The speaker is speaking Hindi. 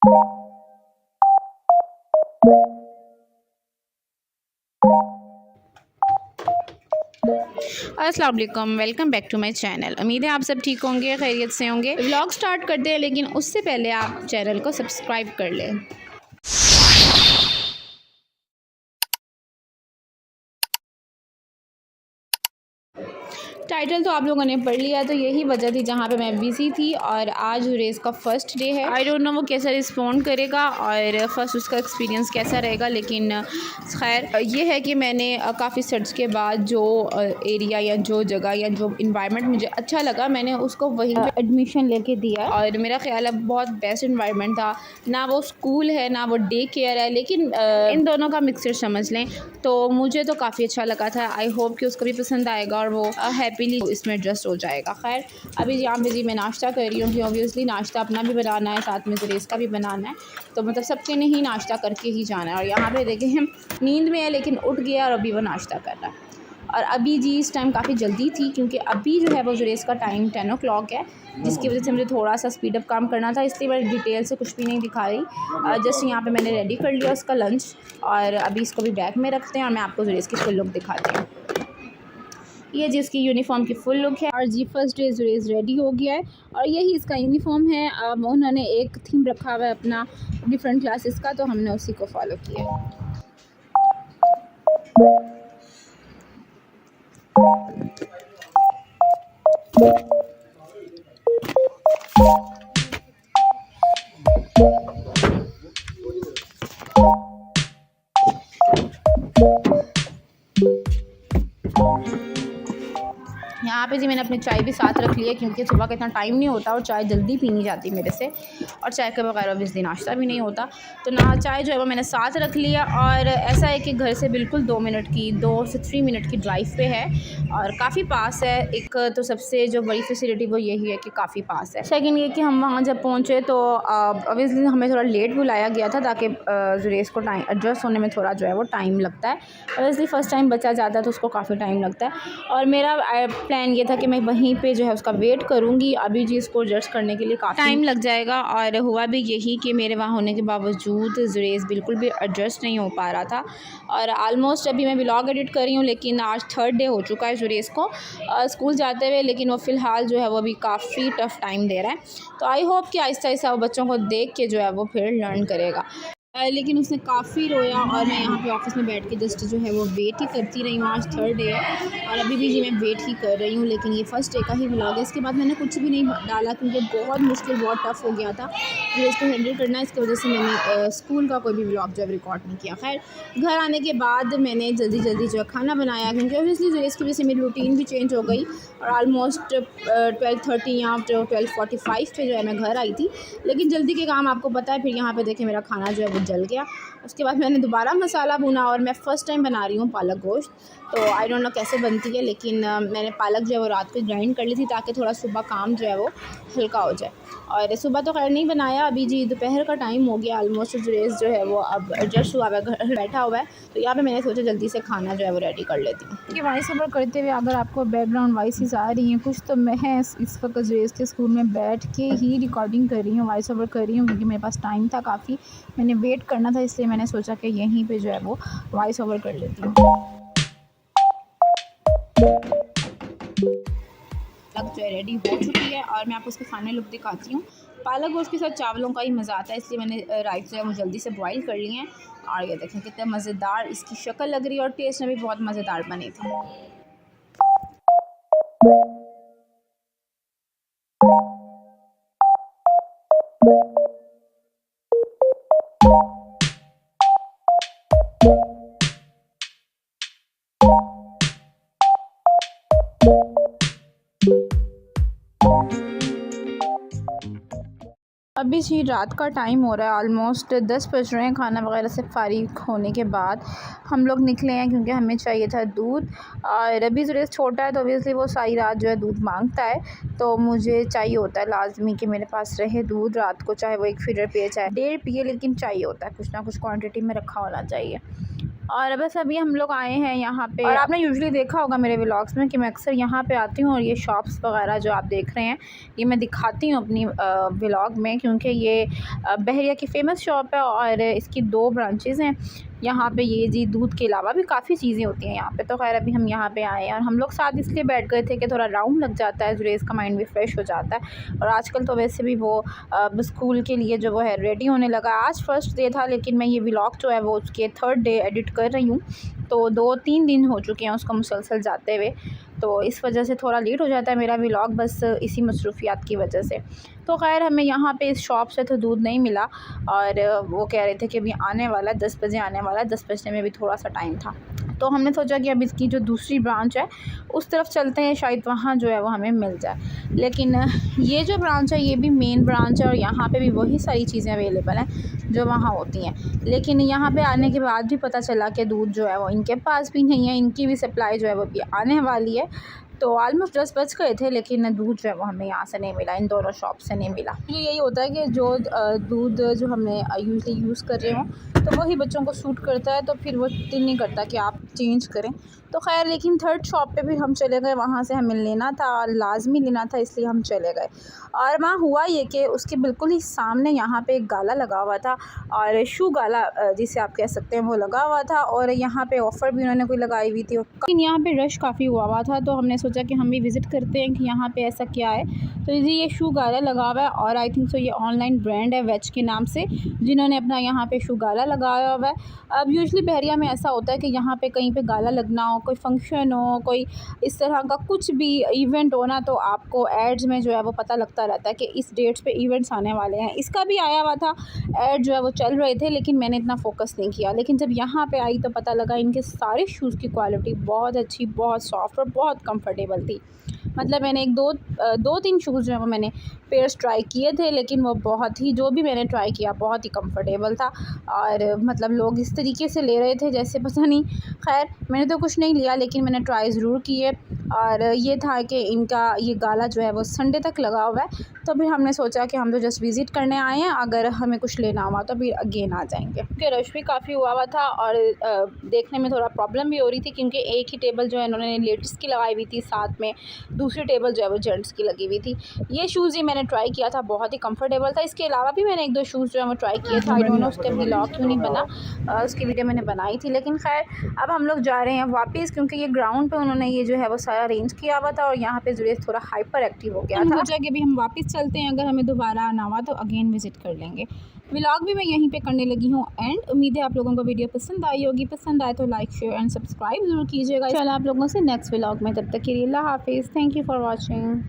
अस्सलाम वालेकुम, welcome back to my channel. उम्मीद है आप सब ठीक होंगे, खैरियत से होंगे। व्लॉग स्टार्ट करते हैं, लेकिन उससे पहले आप चैनल को सब्सक्राइब कर लें। टाइटल तो आप लोगों ने पढ़ लिया, तो यही वजह थी जहाँ पे मैं बिज़ी थी। और आज रेस का फ़र्स्ट डे है। आई डोंट नो वो कैसा रिस्पॉन्ड करेगा और फ़र्स्ट उसका एक्सपीरियंस कैसा रहेगा, लेकिन खैर ये है कि मैंने काफ़ी सर्च के बाद जो एरिया या जो जगह या जो इन्वायरमेंट मुझे अच्छा लगा, मैंने उसको वहीं पे एडमिशन लेके दिया। और मेरा ख्याल है बहुत बेस्ट इन्वायरमेंट था। ना वो स्कूल है ना वो डे केयर है, लेकिन इन दोनों का मिक्सचर समझ लें, तो मुझे तो काफ़ी अच्छा लगा था। आई होप कि उसको भी पसंद आएगा और वो हैप्पीली इसमें एडजस्ट हो जाएगा। खैर अभी यहाँ पे जी मैं नाश्ता कर रही हूँ कि ऑब्वियसली नाश्ता अपना भी बनाना है, साथ में जुरेस का भी बनाना है, तो मतलब सबके ने ही नाश्ता करके ही जाना है। और यहाँ पे देखें हम नींद में है लेकिन उठ गया और अभी वो नाश्ता कर रहा है। और अभी जी इस टाइम काफ़ी जल्दी थी, क्योंकि अभी जो है वो जुरेस का टाइम 10 o'clock है, जिसकी वजह से मुझे थोड़ा सा स्पीड अप काम करना था, इसलिए मैं डिटेल से कुछ भी नहीं दिखा रही। जस्ट यहाँ पे मैंने रेडी कर लिया उसका लंच, और अभी इसको भी बैग में रखते हैं और मैं आपको जुरेस की फुल लुक दिखाती हूँ। ये जी इसकी यूनिफॉर्म की फुल लुक है। और जी फर्स्ट डे जुरेस रेडी हो गया है और यही इसका यूनिफॉर्म है। उन्होंने एक थीम रखा हुआ है अपना डिफरेंट क्लासेस का, तो हमने उसी को फॉलो किया है। यहाँ पे जी मैंने अपनी चाय भी साथ रख ली है, क्योंकि सुबह का इतना टाइम नहीं होता और चाय जल्दी पीनी जाती मेरे से, और चाय के बगैर ऑब्वियसली नाश्ता भी नहीं होता। तो ना चाय जो है वो मैंने साथ रख लिया। और ऐसा है कि घर से बिल्कुल 2 से 3 मिनट की ड्राइव पे है और काफ़ी पास है। एक तो सबसे जो बड़ी फैसिलिटी वो यही है कि काफ़ी पास है। सेकेंड ये कि हम वहाँ जब पहुँचे तो ऑब्वियसली हमें थोड़ा लेट बुलाया गया था, ताकि जुरेस को टाइम एडजस्ट होने में थोड़ा जो है वो टाइम लगता है। ऑब्वियसली फ़र्स्ट टाइम बच्चा जाता है तो उसको काफ़ी टाइम लगता है, और मेरा प्लान ये था कि मैं वहीं पे जो है उसका वेट करूँगी। अभी जी इसको एडजस्ट करने के लिए काफ़ी टाइम लग जाएगा, और हुआ भी यही कि मेरे वहाँ होने के बावजूद जुरेस बिल्कुल भी एडजस्ट नहीं हो पा रहा था। और आलमोस्ट अभी मैं व्लॉग एडिट कर रही हूँ, लेकिन आज 3rd डे हो चुका है जुरेस को स्कूल जाते हुए, लेकिन वो फ़िलहाल जो है वो अभी काफ़ी टफ़ टाइम दे रहा है। तो आई होप कि आहिस्ता आहिस्ता वो बच्चों को देख के जो है वो फिर लर्न करेगा। लेकिन उसने काफ़ी रोया, और मैं यहाँ पे ऑफिस में बैठ के जस्ट जो है वो वेट ही करती रही हूँ। आज 3rd डे है और अभी भी जी मैं वेट ही कर रही हूँ, लेकिन ये फर्स्ट डे का ही व्लॉग है। इसके बाद मैंने कुछ भी नहीं डाला, क्योंकि बहुत मुश्किल, बहुत टफ़ हो गया था मुझे इसको हैंडल करना। इसकी वजह से मैंने स्कूल का कोई भी व्लॉग जो है रिकॉर्ड नहीं किया। खैर घर आने के बाद मैंने जल्दी जल्दी जो है खाना बनाया, क्योंकि ऑब्वियसली जो इसकी वजह से मेरी रूटीन भी चेंज हो गई, और आलमोस्ट 12:30 या 12:45 पे जो है मैं घर आई थी। लेकिन जल्दी के काम आपको पता है, फिर यहाँ पे देखें मेरा खाना जो है वो जल गया। उसके बाद मैंने दोबारा मसाला भुना, और मैं फ़र्स्ट टाइम बना रही हूँ पालक गोश्त, तो आई डोंट नो कैसे बनती है, लेकिन मैंने पालक जो है वो रात को ग्राइंड कर ली थी, ताकि थोड़ा सुबह काम जो है वो हल्का हो जाए। और सुबह तो खैर नहीं बनाया, अभी जी दोपहर का टाइम हो गया ऑलमोस्ट। जुरेस जो है वो अब एडजस्ट हुआ है, घर बैठा हुआ है, तो यहाँ पे मैंने सोचा जल्दी से खाना जो है वो रेडी कर लेती हूँ। कि वॉइस ओवर करते हुए अगर आपको बैकग्राउंड वॉइसेस आ रही हैं कुछ, तो मैं इस वक्त जुरेस के स्कूल में बैठ के ही रिकॉर्डिंग कर रही हूँ, वॉइस ओवर कर रही हूँ, क्योंकि मेरे पास टाइम था काफ़ी, मैंने वेट करना था, इसलिए मैंने सोचा कि यहीं पे जो है वो वॉइस ओवर कर लेती हूँ। पालक जो है रेडी हो चुकी है, और मैं आपको उसके फाइनल लुक दिखाती हूँ। पालक गोश्त के साथ चावलों का ही मज़ा आता है, इसलिए मैंने राइस जो है वो जल्दी से बॉईल कर लिए हैं। और ये देखें कितना मज़ेदार इसकी शक्ल लग रही है, और टेस्ट में भी बहुत मज़ेदार बनी थी। अभी जी रात का टाइम हो रहा है, ऑलमोस्ट 10 बज रहे हैं। खाना वगैरह से फारिग होने के बाद हम लोग निकले हैं, क्योंकि हमें चाहिए था दूध। और अभी जुरेस छोटा है, तो ऑब्वियसली वो सारी रात जो है दूध मांगता है, तो मुझे चाहिए होता है लाजमी कि मेरे पास रहे दूध रात को, चाहे वो 1 फीडर पिए चाहे 1.5 पिए, लेकिन चाहिए होता है, कुछ ना कुछ क्वान्टिटी में रखा होना चाहिए। और बस अभी हम लोग आए हैं यहाँ पे। और आपने यूजुअली देखा होगा मेरे व्लॉग्स में कि मैं अक्सर यहाँ पे आती हूँ और ये शॉप्स वगैरह जो आप देख रहे हैं ये मैं दिखाती हूँ अपनी व्लॉग में, क्योंकि ये बहरिया की फ़ेमस शॉप है और इसकी 2 ब्रांचेज़ हैं यहाँ पे। ये जी दूध के अलावा भी काफ़ी चीज़ें होती हैं यहाँ पे। तो खैर अभी हम यहाँ पे आए हैं और हम लोग साथ इसलिए बैठ गए थे कि थोड़ा राउंड लग जाता है, जुरेज़ का माइंड भी फ्रेश हो जाता है। और आजकल तो वैसे भी वो स्कूल के लिए जो वो है रेडी होने लगा। आज फर्स्ट डे था, लेकिन मैं ये व्लॉग जो है वो उसके 3rd डे एडिट कर रही हूँ, तो 2-3 दिन हो चुके हैं उसको मुसलसल जाते हुए, तो इस वजह से थोड़ा लेट हो जाता है मेरा व्लॉग, बस इसी मसरूफियात की वजह से। तो ख़ैर हमें यहाँ पे इस शॉप से तो दूध नहीं मिला और वो कह रहे थे कि अभी आने वाला है, 10 बजे आने वाला है। 10 बजने में भी थोड़ा सा टाइम था, तो हमने सोचा कि अब इसकी जो दूसरी ब्रांच है उस तरफ चलते हैं, शायद वहाँ जो है वो हमें मिल जाए। लेकिन ये जो ब्रांच है ये भी मेन ब्रांच है और यहाँ पे भी वही सारी चीज़ें अवेलेबल हैं जो वहाँ होती हैं। लेकिन यहाँ पे आने के बाद भी पता चला कि दूध जो है वो इनके पास भी नहीं है, इनकी भी सप्लाई जो है वो भी आने वाली है। तो ऑलमोस्ट 10 बज गए थे, लेकिन दूध जो है वो हमें यहाँ से नहीं मिला, इन दोनों शॉप से नहीं मिला। ये यही होता है कि जो दूध जो हमने यूजली यूज़ कर रहे हों तो वही बच्चों को सूट करता है, तो फिर वो दिल नहीं करता कि आप चेंज करें। तो खैर लेकिन 3rd शॉप पे भी हम चले गए, वहाँ से हमें लेना था, लाजमी लेना था, इसलिए हम चले गए। और वहाँ हुआ ये कि उसके बिल्कुल ही सामने यहाँ पे एक गाला लगा हुआ था, और शू गाला जिसे आप कह सकते हैं वो लगा हुआ था, और यहाँ पे ऑफ़र भी उन्होंने कोई लगाई हुई थी। लेकिन यहाँ पे रश काफ़ी हुआ था, तो हमने सोचा कि हम भी विज़िट करते हैं कि यहाँ पे ऐसा क्या है। तो ये शू गाला लगा हुआ है और आई थिंक सो ये ऑनलाइन ब्रांड है वेज के नाम से, जिन्होंने अपना यहाँ पे शू गाला लगाया हुआ है। अब यूजुअली बहरिया में ऐसा होता है कि यहाँ पे कहीं पे गाला लगना हो, कोई फंक्शन हो, कोई इस तरह का कुछ भी इवेंट हो ना, तो आपको एड्स में जो है वो पता लगता रहता है कि इस डेट्स पे इवेंट्स आने वाले हैं। इसका भी आया हुआ था, ऐड जो है वो चल रहे थे, लेकिन मैंने इतना फोकस नहीं किया। लेकिन जब यहाँ पे आई तो पता लगा इनके सारे शूज़ की क्वालिटी बहुत अच्छी, बहुत सॉफ्ट और बहुत कंफर्टेबल थी। मतलब मैंने 2-3 शूज़ जो है वो मैंने पेयर्स ट्राई किए थे, लेकिन वो बहुत ही, जो भी मैंने ट्राई किया बहुत ही कंफर्टेबल था। और मतलब लोग इस तरीके से ले रहे थे जैसे पता नहीं, खैर मैंने तो कुछ नहीं लिया, लेकिन मैंने ट्राई ज़रूर किए। और ये था कि इनका ये गाला जो है वो संडे तक लगा हुआ है, तो फिर हमने सोचा कि हम तो जस्ट विज़िट करने आए हैं, अगर हमें कुछ लेना हुआ तो फिर अगेन आ जाएंगे। क्योंकि रश भी काफ़ी हुआ था और देखने में थोड़ा प्रॉब्लम भी हो रही थी, क्योंकि एक ही टेबल जो है इन्होंने लेडीज़ की लगाई हुई थी, साथ में दूसरी टेबल जो है वो जेंट्स की लगी हुई थी। ये शूज़ ही मैंने ट्राई किया था, बहुत ही कंफर्टेबल था। इसके अलावा भी मैंने 1-2 शूज़ जो है वो ट्राई किए थे, आई डोंट नो उसका व्लॉग क्यों नहीं बना, उसकी वीडियो मैंने बनाई थी। लेकिन खैर अब हम लोग जा रहे हैं वापस, क्योंकि ये ग्राउंड पे उन्होंने ये जो है वो सारा अरेंज किया हुआ था और यहाँ पे जुरेज़ थोड़ा हाइपर एक्टिव हो गया था। सोचा कि अभी हम वापस चलते हैं, अगर हमें दोबारा आना हुआ तो अगेन विज़िट कर लेंगे। व्लॉग भी मैं यहीं पे करने लगी हूँ एंड उम्मीद है आप लोगों को वीडियो पसंद आई होगी। पसंद आए तो लाइक शेयर एंड सब्सक्राइब ज़रूर कीजिएगा। चलो आप लोगों से नेक्स्ट व्लॉग में, तब तक के लिए अल्लाह हाफिज़। Thank you for watching.